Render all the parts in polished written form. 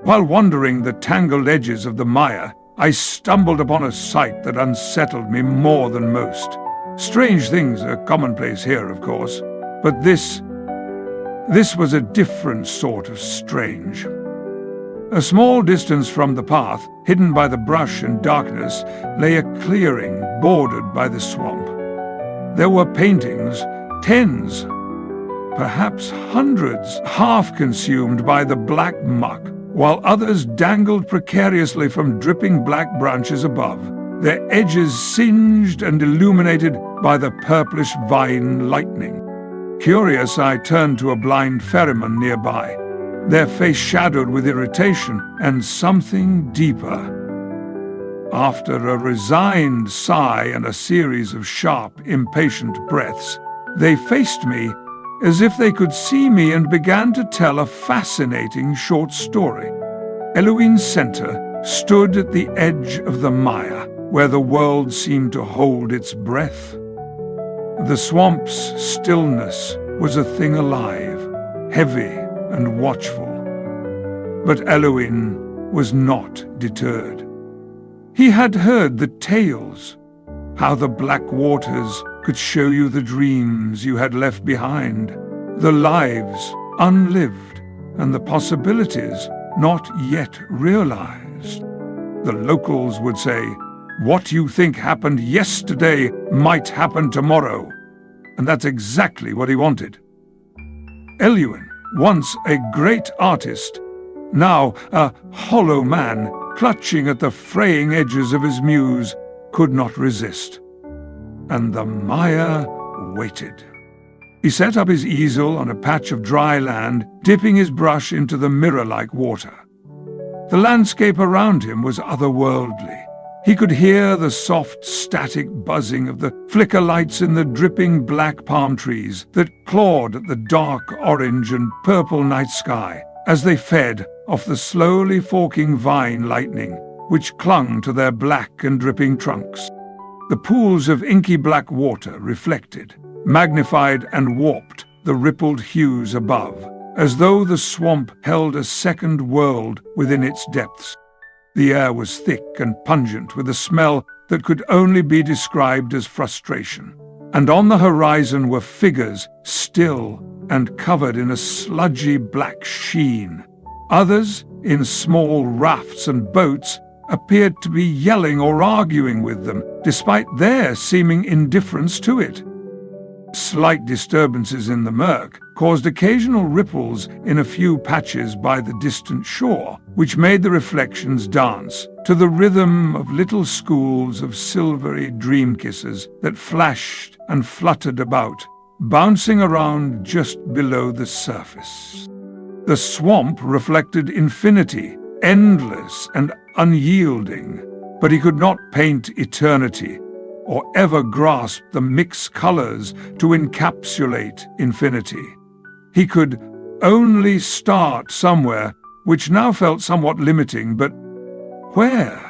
While wandering the tangled edges of the mire, I stumbled upon a sight that unsettled me more than most. Strange things are commonplace here, of course, but this was a different sort of strange. A small distance from the path, hidden by the brush and darkness, lay a clearing bordered by the swamp. There were paintings, tens, perhaps hundreds, half consumed by the black muck, while others dangled precariously from dripping black branches above, their edges singed and illuminated by the purplish vine lightning. Curious, I turned to a blind ferryman nearby, their face shadowed with irritation and something deeper. After a resigned sigh and a series of sharp, impatient breaths, they faced me as if they could see me and began to tell a fascinating short story. Eluine Center stood at the edge of the mire, where the world seemed to hold its breath. The swamp's stillness was a thing alive, heavy and watchful. But Eluine was not deterred. He had heard the tales, how the black waters could show you the dreams you had left behind, the lives unlived, and the possibilities not yet realized. The locals would say, "What you think happened yesterday might happen tomorrow." And that's exactly what he wanted. Eluine, once a great artist, now a hollow man clutching at the fraying edges of his muse, could not resist. And the mire waited. He set up his easel on a patch of dry land, dipping his brush into the mirror-like water. The landscape around him was otherworldly. He could hear the soft, static buzzing of the flicker lights in the dripping black palm trees that clawed at the dark orange and purple night sky as they fed off the slowly forking vine lightning which clung to their black and dripping trunks. The pools of inky black water reflected, magnified and warped the rippled hues above, as though the swamp held a second world within its depths. The air was thick and pungent with a smell that could only be described as frustration. And on the horizon were figures, still and covered in a sludgy black sheen. Others, in small rafts and boats, appeared to be yelling or arguing with them, despite their seeming indifference to it. Slight disturbances in the murk caused occasional ripples in a few patches by the distant shore, which made the reflections dance to the rhythm of little schools of silvery dream kisses that flashed and fluttered about, bouncing around just below the surface. The swamp reflected infinity, endless and unyielding, but he could not paint eternity or ever grasp the mixed colors to encapsulate infinity. He could only start somewhere, which now felt somewhat limiting, but where?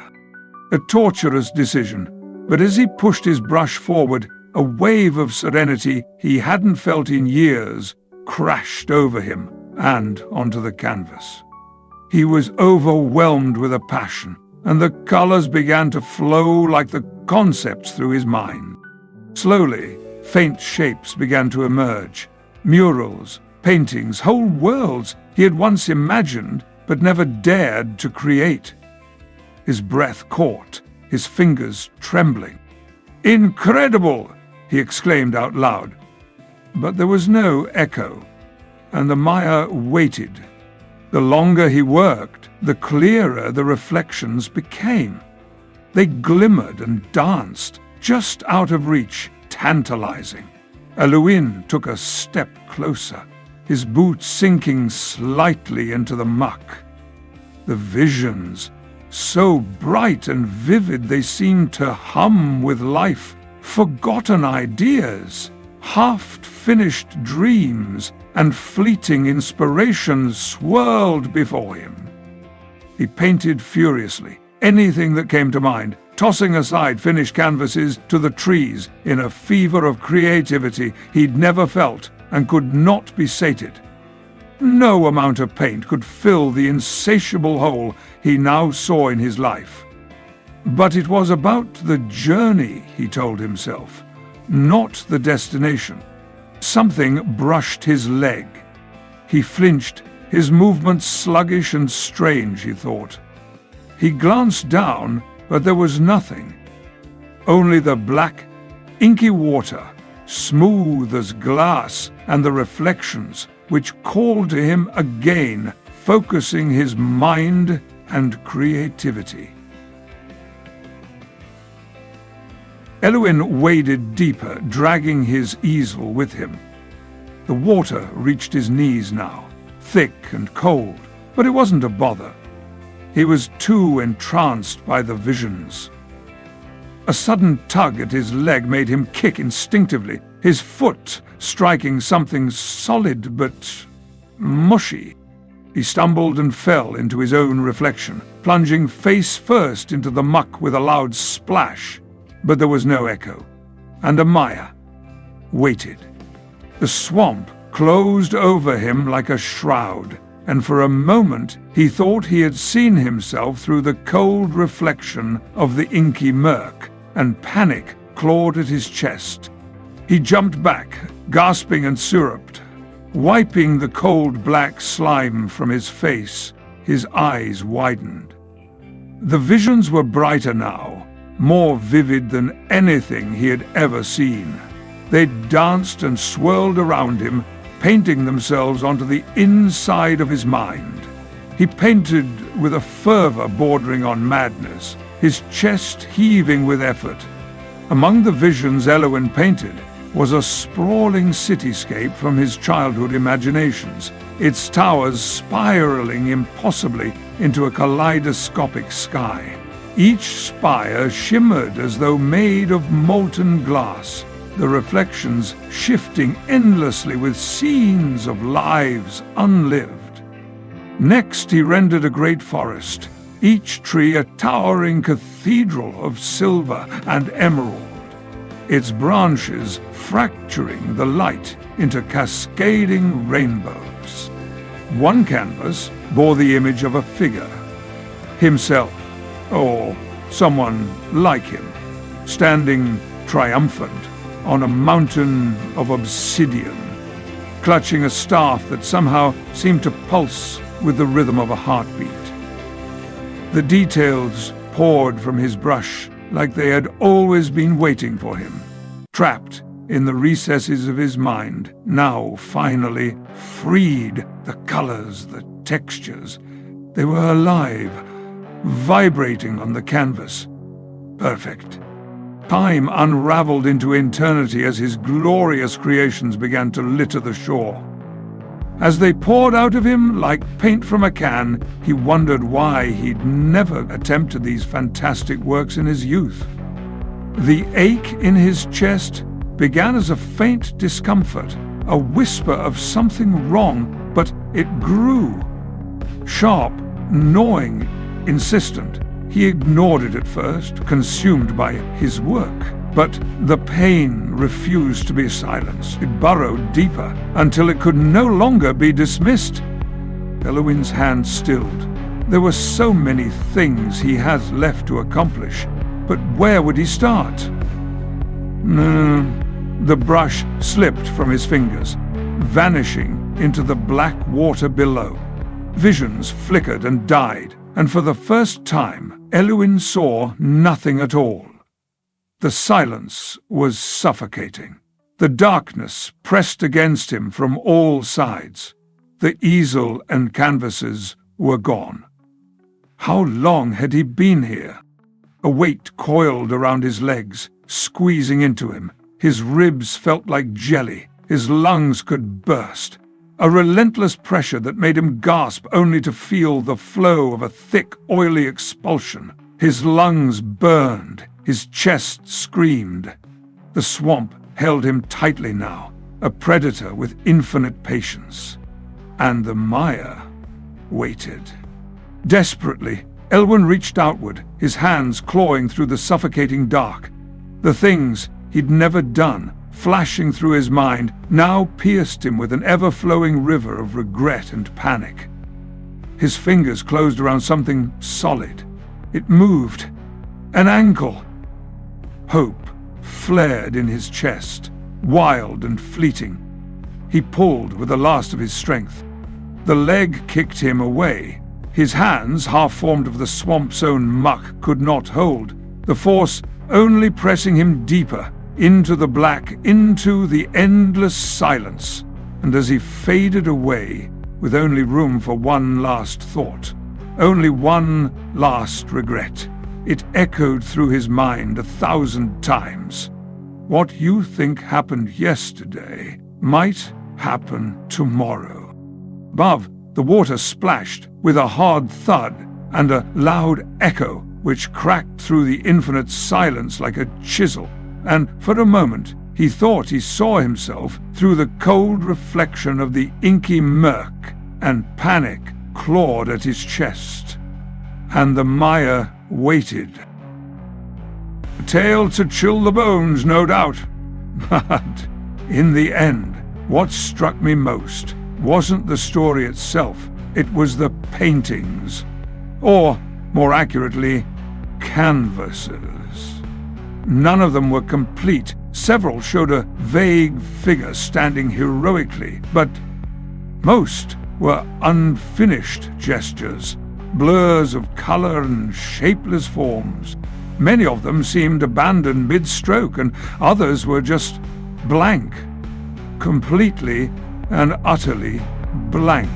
A torturous decision, but as he pushed his brush forward, a wave of serenity he hadn't felt in years crashed over him and onto the canvas. He was overwhelmed with a passion, and the colors began to flow like the concepts through his mind. Slowly, faint shapes began to emerge. Murals, paintings, whole worlds he had once imagined but never dared to create. His breath caught, his fingers trembling. "Incredible!" he exclaimed out loud. But there was no echo, and the mire waited. The longer he worked, the clearer the reflections became. They glimmered and danced, just out of reach, tantalizing. Eluine took a step closer, his boots sinking slightly into the muck. The visions, so bright and vivid they seemed to hum with life, forgotten ideas, half-finished dreams, and fleeting inspirations swirled before him. He painted furiously, anything that came to mind, tossing aside finished canvases to the trees in a fever of creativity he'd never felt and could not be sated. No amount of paint could fill the insatiable hole he now saw in his life. But it was about the journey, he told himself, not the destination. Something brushed his leg. He flinched, his movements sluggish and strange, he thought. He glanced down, but there was nothing. Only the black, inky water, smooth as glass, and the reflections, which called to him again, focusing his mind and creativity. Elwyn waded deeper, dragging his easel with him. The water reached his knees now, thick and cold, but it wasn't a bother. He was too entranced by the visions. A sudden tug at his leg made him kick instinctively, his foot striking something solid but mushy. He stumbled and fell into his own reflection, plunging face first into the muck with a loud splash. But there was no echo, and a mire waited. The swamp closed over him like a shroud, and for a moment he thought he had seen himself through the cold reflection of the inky murk, and panic clawed at his chest. He jumped back, gasping and syruped, wiping the cold black slime from his face. His eyes widened. The visions were brighter now, more vivid than anything he had ever seen. They danced and swirled around him, painting themselves onto the inside of his mind. He painted with a fervor bordering on madness, his chest heaving with effort. Among the visions Elwyn painted was a sprawling cityscape from his childhood imaginations, its towers spiraling impossibly into a kaleidoscopic sky. Each spire shimmered as though made of molten glass, the reflections shifting endlessly with scenes of lives unlived. Next he rendered a great forest, each tree a towering cathedral of silver and emerald, its branches fracturing the light into cascading rainbows. One canvas bore the image of a figure, himself, or someone like him, standing triumphant on a mountain of obsidian, clutching a staff that somehow seemed to pulse with the rhythm of a heartbeat. The details poured from his brush like they had always been waiting for him, trapped in the recesses of his mind, now finally freed. The colors, the textures, they were alive, vibrating on the canvas. Perfect. Time unraveled into eternity as his glorious creations began to litter the shore. As they poured out of him like paint from a can, he wondered why he'd never attempted these fantastic works in his youth. The ache in his chest began as a faint discomfort, a whisper of something wrong, but it grew. Sharp, gnawing, insistent. He ignored it at first, consumed by his work. But the pain refused to be silenced. It burrowed deeper until it could no longer be dismissed. Elwyn's hand stilled. There were so many things he had left to accomplish, but where would he start? The brush slipped from his fingers, vanishing into the black water below. Visions flickered and died, and for the first time, Elwyn saw nothing at all. The silence was suffocating. The darkness pressed against him from all sides. The easel and canvases were gone. How long had he been here? A weight coiled around his legs, squeezing into him. His ribs felt like jelly. His lungs could burst. A relentless pressure that made him gasp only to feel the flow of a thick, oily expulsion. His lungs burned. His chest screamed. The swamp held him tightly now, a predator with infinite patience. And the mire waited. Desperately, Elwyn reached outward, his hands clawing through the suffocating dark. The things he'd never done flashing through his mind now pierced him with an ever-flowing river of regret and panic. His fingers closed around something solid. It moved. An ankle. Hope flared in his chest, wild and fleeting. He pulled with the last of his strength. The leg kicked him away. His hands, half formed of the swamp's own muck, could not hold, the force only pressing him deeper into the black, into the endless silence. And as he faded away, with only room for one last thought, only one last regret, it echoed through his mind 1,000 times. What you think happened yesterday might happen tomorrow. Above, the water splashed with a hard thud and a loud echo which cracked through the infinite silence like a chisel, and for a moment he thought he saw himself through the cold reflection of the inky murk, and panic clawed at his chest. And the mire waited. A tale to chill the bones, no doubt. But in the end, what struck me most wasn't the story itself, it was the paintings. Or, more accurately, canvases. None of them were complete. Several showed a vague figure standing heroically, but most were unfinished gestures, blurs of color and shapeless forms. Many of them seemed abandoned mid-stroke, and others were just blank. Completely and utterly blank.